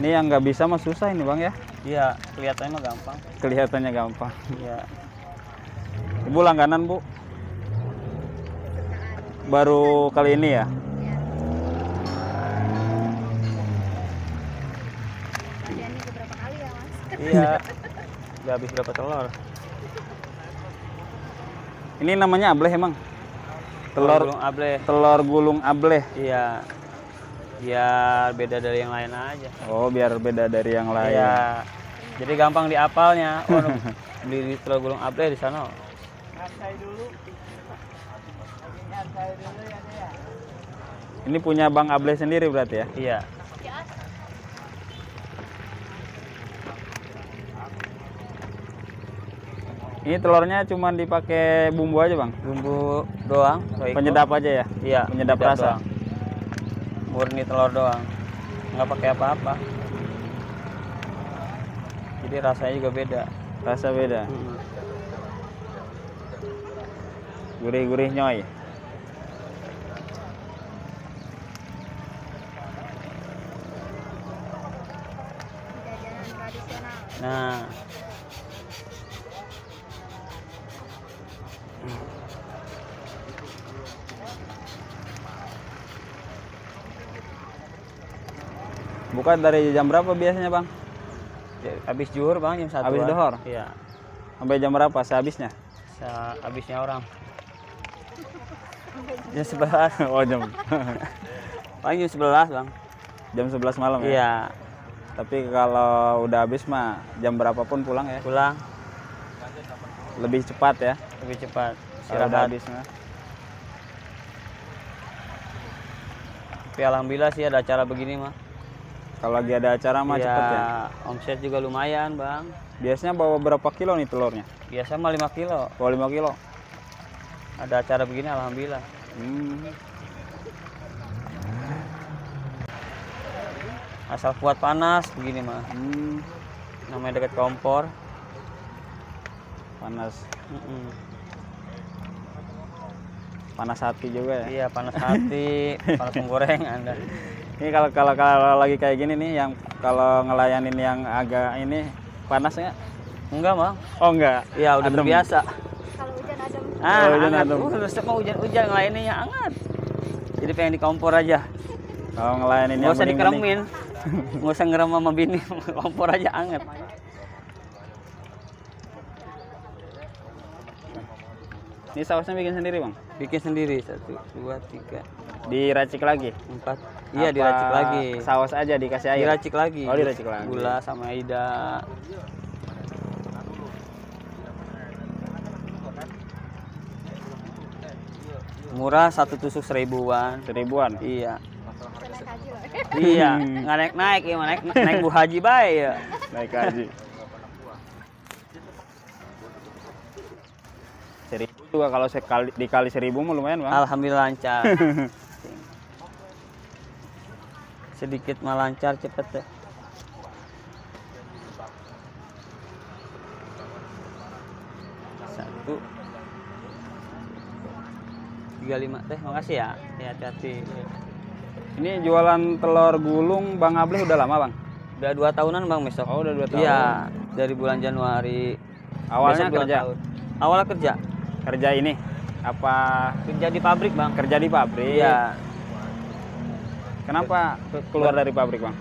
Ini yang nggak bisa mah susah ini bang ya. Iya, kelihatannya mah gampang. Kelihatannya gampang. Iya. Ibu langganan bu? Baru kali ini ya? Kerjaannya beberapa kali ya mas. Iya. Udah habis berapa telur? Ini namanya ableh emang? Telur gulung ableh. Telur gulung ableh. Iya. Biar beda dari yang lain aja. Oh biar beda dari yang lain. Iya. Jadi gampang diapalnya. Oh, beli telur gulung ableh di sana. Ini punya Bang Ableh sendiri berarti ya? Iya. Ini telurnya cuma dipakai bumbu aja bang? Bumbu doang. Royco. Penyedap aja ya? Iya. Penyedap rasa. doang. Murni telur doang. Nggak pakai apa-apa. Jadi rasanya juga beda. Rasa beda? Gurih-gurih nyoy. Jajanan tradisional. Nah, Buka dari jam berapa biasanya bang? habis zuhur bang jam 1. Habis zuhur? Iya. Sampai jam berapa sehabisnya? Habisnya orang. Jam 11. Oh jam Paling jam 11 bang. jam 11 malam ya? Iya. Tapi kalau udah habis mah jam berapapun pulang ya? Pulang Lebih cepat ya? lebih cepat. Kalau udah Istirahat. habis mah. Tapi alhamdulillah sih ada acara begini mah. Kalau lagi ada acara mah Iya, cepet ya? omset juga lumayan bang. Biasanya bawa berapa kilo nih telurnya? Biasa mah 5 kilo. Bawa 5 kilo? Ada acara begini alhamdulillah. Asal kuat panas begini mah. Namanya dekat kompor. Panas. Mm-mm. Panas hati juga ya? Iya panas hati, panas menggoreng Anda. Ini kalau lagi kayak gini nih, yang kalau ngelayanin yang agak ini panas nggak? Enggak bang. Oh enggak? Iya udah Adem. terbiasa. Kalau hujan adem. hujan Hangat. adem. Resep mah hujan-hujan ngelayaninnya hangat. Jadi pengen di kompor aja. Kalau ngelayanin Nggak usah dikeremin. Nggak usah ngerem sama bini, kompor aja hangat. Ini sausnya bikin sendiri bang? Bikin sendiri 1, 2, 3, Diracik lagi? 4. Iya Apa diracik lagi. Saus aja dikasih air? Diracik lagi. Oh diracik lagi. Gula sama Aida. Murah 1 tusuk 1000-an. 1000-an? Iya. Naik haji loh. Iya, nggak naik-naik ya, naik Bu Haji bae ya. Naik haji. 1000 juga kalau dikali 1000 mah lumayan bang? Alhamdulillah lancar. Sedikit mah lancar cepet deh. Satu 35 teh, makasih ya. Ya hati-hati. Ini jualan telur gulung Bang Ableh udah lama bang? Udah 2 tahunan bang besok. Oh udah 2 tahun? Iya, dari bulan Januari. Awalnya Besok 2 kerja? tahun. Awalnya kerja. Kerja ini? Apa Kerja di pabrik bang. kerja di pabrik? Iya. Kenapa keluar dari pabrik bang?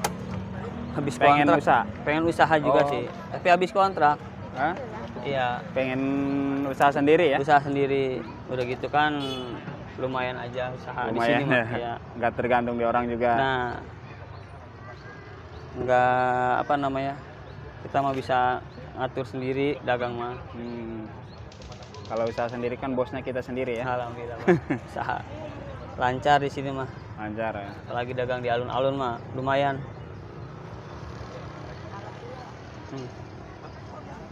Habis Pengen kontrak. usaha? Pengen usaha juga Oh. sih. Tapi habis kontrak. Hah? Iya. Pengen usaha sendiri ya? Usaha sendiri. Udah gitu kan lumayan aja usaha di Lumayan sini mah. ya. Iya. Nggak tergantung di orang juga. Nah, nggak apa namanya, kita mah bisa ngatur sendiri dagang mah. Kalau usaha sendiri kan bosnya kita sendiri ya? Alhamdulillah Bang. Usaha lancar di sini mah. Lancar ya? Apalagi dagang di alun-alun mah lumayan.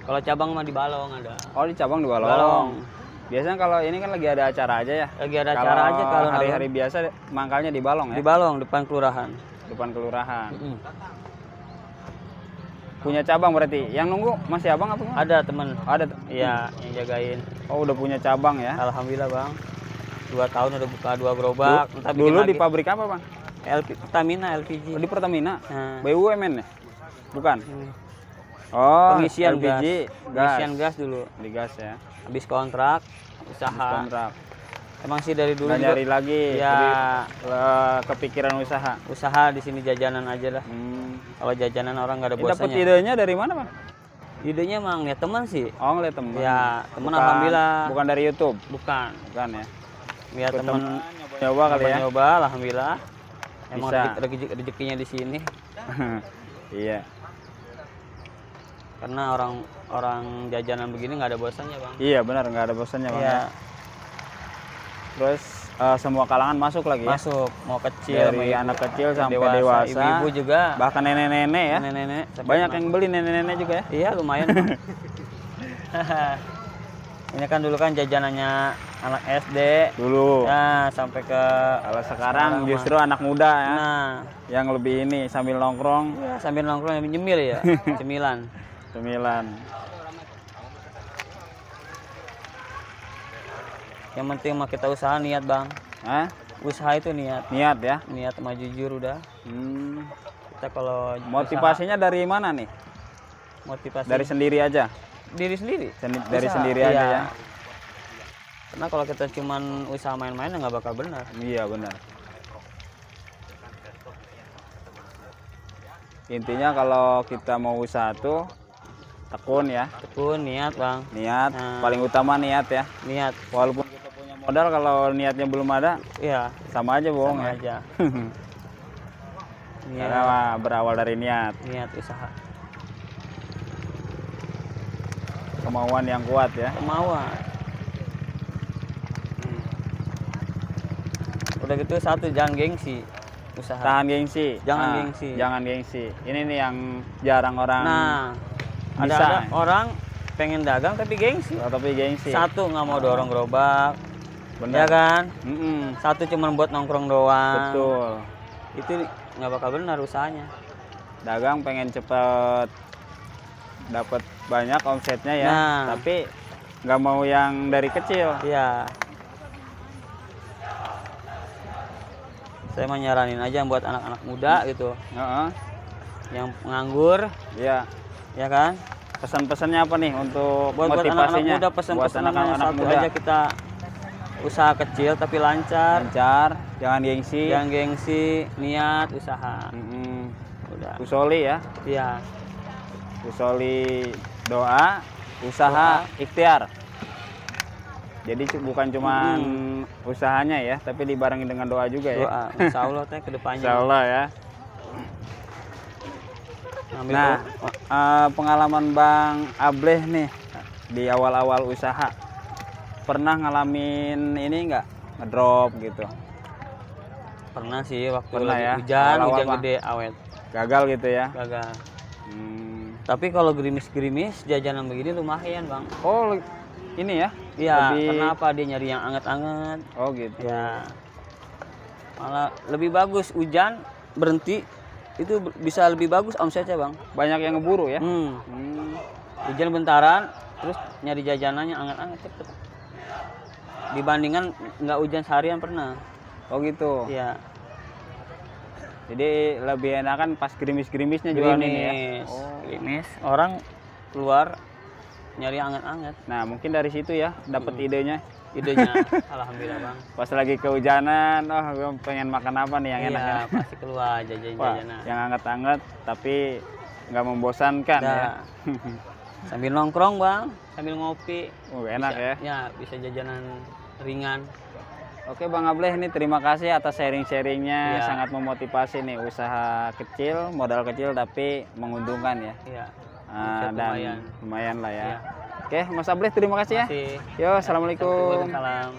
Kalau cabang mah di Balong ada. Oh di cabang di Balong. Balong. Biasanya kalau ini kan lagi ada acara aja ya? Lagi ada acara aja kalau hari-hari biasa mangkalnya di Balong ya? di Balong depan kelurahan. Depan kelurahan. Punya cabang berarti? Yang nunggu masih abang apa? Ada teman. Ada. Iya, yang jagain. Oh udah punya cabang ya? Alhamdulillah Bang. 2 tahun udah buka 2 gerobak. Ntar bikin Dulu di lagi. pabrik apa bang? Pertamina LPG. Oh, di Pertamina. Nah, BUMN ya? Bukan. ini. Oh, Pengisian LPG, gas. Pengisian gas dulu. Di gas ya. Habis kontrak, usaha. Kontrak. Emang sih dari dulu Nggak juga nyari lagi. ya Jadi, kepikiran usaha. usaha di sini jajanan aja lah. Kalau jajanan orang nggak ada Dapat bosannya. idenya dari mana, Bang? Idenya emang ya teman sih. Oh, ngeliat teman. Ya, teman Bukan- alhamdulillah. Bukan dari YouTube. Bukan. Bukan ya. Ya Ikut teman nyoba kali ya. nyoba alhamdulillah. Emang Bisa. rezekinya di sini. Iya. Karena orang jajanan begini nggak ada bosannya, Bang. Iya, benar, nggak ada bosannya, Bang. Iya. Ya. Terus semua kalangan masuk lagi ya. Masuk, mau kecil, Dari mau anak kecil sampai dewasa, dewasa. ibu-ibu juga. Bahkan nenek-nenek ya. Nenek-nenek. sampai Banyak masuk. yang beli nenek-nenek juga ya. Iya, lumayan, Bang. Ini kan dulu kan jajanannya anak SD. Dulu. Ya, sampai ke Kalau sekarang mah. justru anak muda ya. Nah, Yang lebih ini sambil nongkrong, ya, sambil nongkrong nyemil ya, cemilan. cemilan. Yang penting mah kita usaha niat, Bang. Hah? Usaha itu niat. Niat ya. Niat sama jujur udah. Hmm. Kita kalau Motivasinya dari mana nih? usaha, motivasi Dari sendiri aja. diri sendiri. Dari Usaha, sendiri aja iya. ya. Karena kalau kita cuman usaha main-main nggak bakal benar. Iya, benar. Intinya kalau kita mau usaha tuh tekun ya, Tekun, niat, Bang. niat, Nah. paling utama niat ya. Niat. Walaupun kita punya modal, kalau niatnya belum ada, Iya, sama aja bohong sama ya. aja. Karena Niat, berawal dari niat, niat usaha. kemauan yang kuat ya. Kemauan. Udah gitu satu, jangan gengsi usaha. Tahan gengsi. Jangan Nah, gengsi. Jangan gengsi. Ini nih yang jarang orang Nah, bisa. ada orang pengen dagang tapi gengsi. Tapi gengsi. Satu nggak mau dorong gerobak, Bener. ya kan? Mm-mm. Satu cuma buat nongkrong doang. Betul. Itu nggak bakal benar usahanya. Dagang pengen cepet dapat banyak omsetnya ya, Nah. tapi nggak mau yang dari kecil. Iya. Saya mau nyaranin aja buat anak-anak muda gitu, Heeh. yang nganggur, Iya. ya kan? Pesan-pesannya apa nih untuk Buat anak-anak motivasinya? muda Buat pesan-pesan anak-anak satu muda. aja, kita usaha kecil tapi lancar, Lancar, jangan gengsi. yang gengsi, niat, usaha. Mm-mm. Udah. Usoli ya. Iya. Usoli doa, usaha, ikhtiar. Jadi bukan cuman usahanya ya, tapi dibarengi dengan doa juga ya. Doa, insya Allah teh kedepannya. Insya Allah ya. Ngambil Nah, doa. pengalaman Bang Ableh nih di awal-awal usaha, pernah ngalamin ini nggak ngedrop gitu, Pernah sih waktu Pernah lagi ya? hujan, Awal-awal hujan mah. gede awet, gagal gitu ya? gagal. Hmm. Tapi kalau gerimis-gerimis jajanan begini lumayan, Bang. Oh ini ya? Iya, Lebih- kenapa dia nyari yang anget-anget? Oh gitu. Ya, malah lebih bagus hujan berhenti itu bisa lebih bagus omsetnya, Bang. Banyak yang ngeburu ya? Hmm. Hmm. Hujan bentaran, terus nyari jajanannya anget-anget cepet. Dibandingkan nggak hujan seharian pernah. Oh gitu. Iya. Jadi lebih enakan pas gerimis-gerimisnya jualan ini ya? Gerimis, Oh. gerimis. Orang keluar nyari anget-anget. Nah mungkin dari situ ya dapat idenya. Idenya, alhamdulillah, Bang. Pas lagi kehujanan, oh gue pengen makan apa nih yang enak ya? Iya, pasti keluar Wah, jajan-jajanan. yang anget-anget tapi nggak membosankan ya. Nah, sambil nongkrong, Bang, sambil ngopi. Enak Bisa- ya. Ya, bisa jajanan ringan. Oke Bang Ableh, ini terima kasih atas sharing-sharingnya, Iya. sangat memotivasi nih, usaha kecil, modal kecil tapi menguntungkan ya. Iya. Ah, Omset dan lumayan lah ya. Iya. Oke Mas Ableh, terima kasih ya. Masih. Yo, assalamualaikum. Waalaikumsalam.